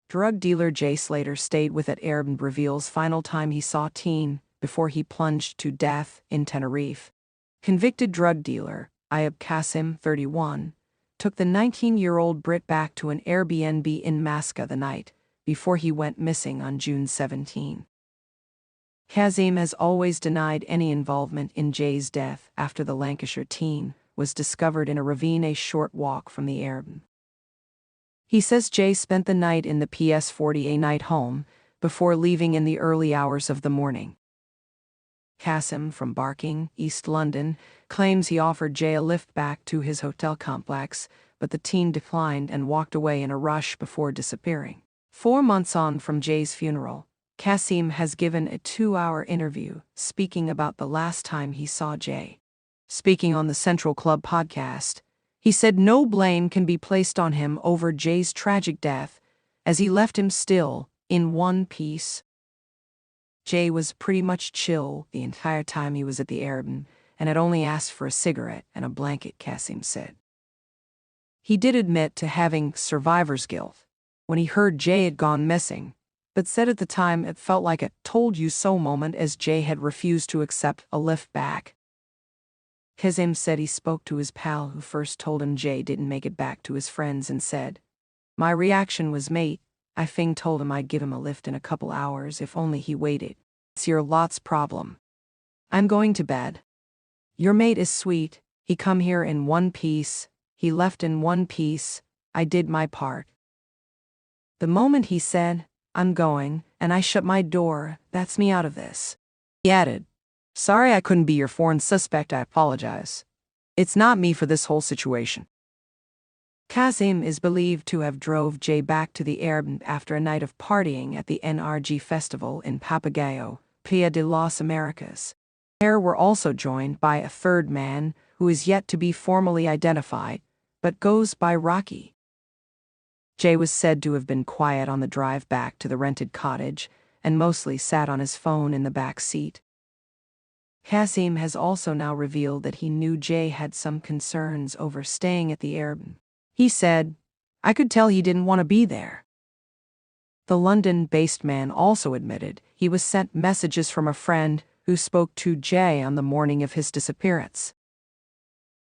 Drug dealer Jay Slater stayed with at Airbnb reveals final time he saw teen before he plunged to death in Tenerife. Convicted drug dealer, Ayub Qasim, 31, took the 19-year-old Brit back to an Airbnb in Masca the night before he went missing on June 17. Qasim has always denied any involvement in Jay's death after the Lancashire teen was discovered in a ravine a short walk from the Airbnb. He says Jay spent the night in the PS40 night home before leaving in the early hours of the morning. Qasim, from Barking, East London, claims he offered Jay a lift back to his hotel complex, but the teen declined and walked away in a rush before disappearing. 4 months on from Jay's funeral, Qasim has given a 2-hour interview speaking about the last time he saw Jay. Speaking on the Central Club podcast, he said no blame can be placed on him over Jay's tragic death, as he left him still in one piece. Jay was pretty much chill the entire time he was at the Airbnb and had only asked for a cigarette and a blanket, Qasim said. He did admit to having survivor's guilt when he heard Jay had gone missing, but said at the time it felt like a told-you-so moment as Jay had refused to accept a lift back. Qasim said he spoke to his pal who first told him Jay didn't make it back to his friends and said, "My reaction was, mate, I told him I'd give him a lift in a couple hours if only he waited. It's your lot's problem. I'm going to bed. Your mate is sweet, he come here in one piece, he left in one piece, I did my part. The moment he said, I'm going, and I shut my door, that's me out of this." He added, "Sorry I couldn't be your foreign suspect, I apologize. It's not me for this whole situation." Qasim is believed to have drove Jay back to the Airbnb after a night of partying at the NRG festival in Papagayo, Playa de las Americas. There were also joined by a third man who is yet to be formally identified, but goes by Rocky. Jay was said to have been quiet on the drive back to the rented cottage and mostly sat on his phone in the back seat. Qasim has also now revealed that he knew Jay had some concerns over staying at the Airbnb. He said, "I could tell he didn't want to be there." The London-based man also admitted he was sent messages from a friend who spoke to Jay on the morning of his disappearance.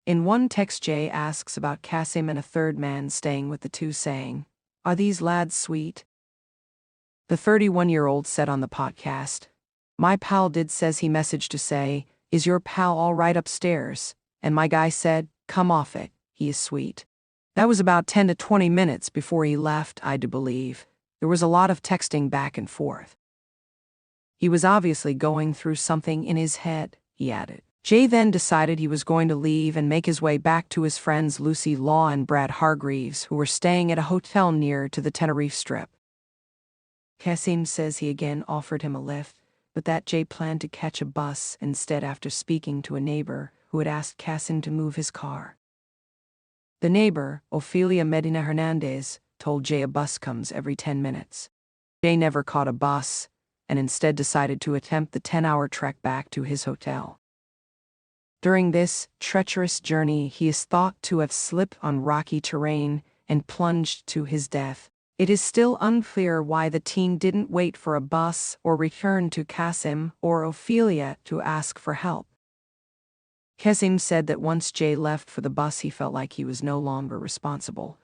In one text, Jay asks about Qasim and a third man staying with the two, saying, "Are these lads sweet?" The 31-year-old said on the podcast, "My pal did says he messaged to say, 'Is your pal all right upstairs?' And my guy said, 'Come off it, he is sweet.' That was about 10 to 20 minutes before he left, I do believe. There was a lot of texting back and forth. He was obviously going through something in his head," he added. Jay then decided he was going to leave and make his way back to his friends Lucy Law and Brad Hargreaves, who were staying at a hotel near to the Tenerife Strip. Qasim says he again offered him a lift, but that Jay planned to catch a bus instead after speaking to a neighbor who had asked Qasim to move his car. The neighbor, Ofelia Medina Hernandez, told Jay a bus comes every 10 minutes. Jay never caught a bus and instead decided to attempt the 10-hour trek back to his hotel. During this treacherous journey, he is thought to have slipped on rocky terrain and plunged to his death. It is still unclear why the teen didn't wait for a bus or return to Qasim or Ophelia to ask for help. Qasim said that once Jay left for the bus, he felt like he was no longer responsible.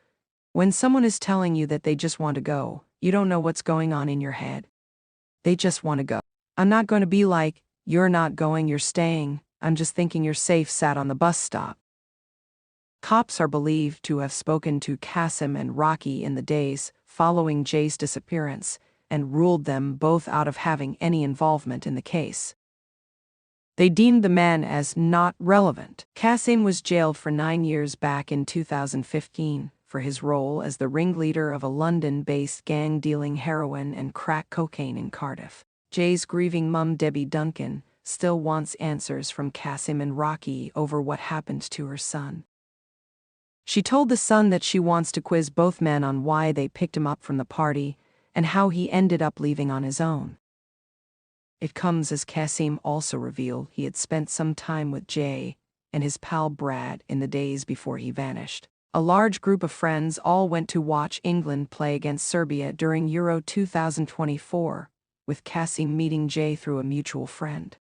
When someone is telling you that they just want to go, you don't know what's going on in your head. They just want to go. I'm not going to be like, "You're not going, you're staying. I'm just thinking you're safe," sat on the bus stop. Cops are believed to have spoken to Qasim and Rocky in the days following Jay's disappearance and ruled them both out of having any involvement in the case. They deemed the man as not relevant. Qasim was jailed for 9 years back in 2015 for his role as the ringleader of a London-based gang dealing heroin and crack cocaine in Cardiff. Jay's grieving mum, Debbie Duncan, still wants answers from Qasim and Rocky over what happened to her son. She told the Sun that she wants to quiz both men on why they picked him up from the party and how he ended up leaving on his own. It comes as Qasim also revealed he had spent some time with Jay and his pal Brad in the days before he vanished. A large group of friends all went to watch England play against Serbia during Euro 2024, with Kasim meeting Jay through a mutual friend.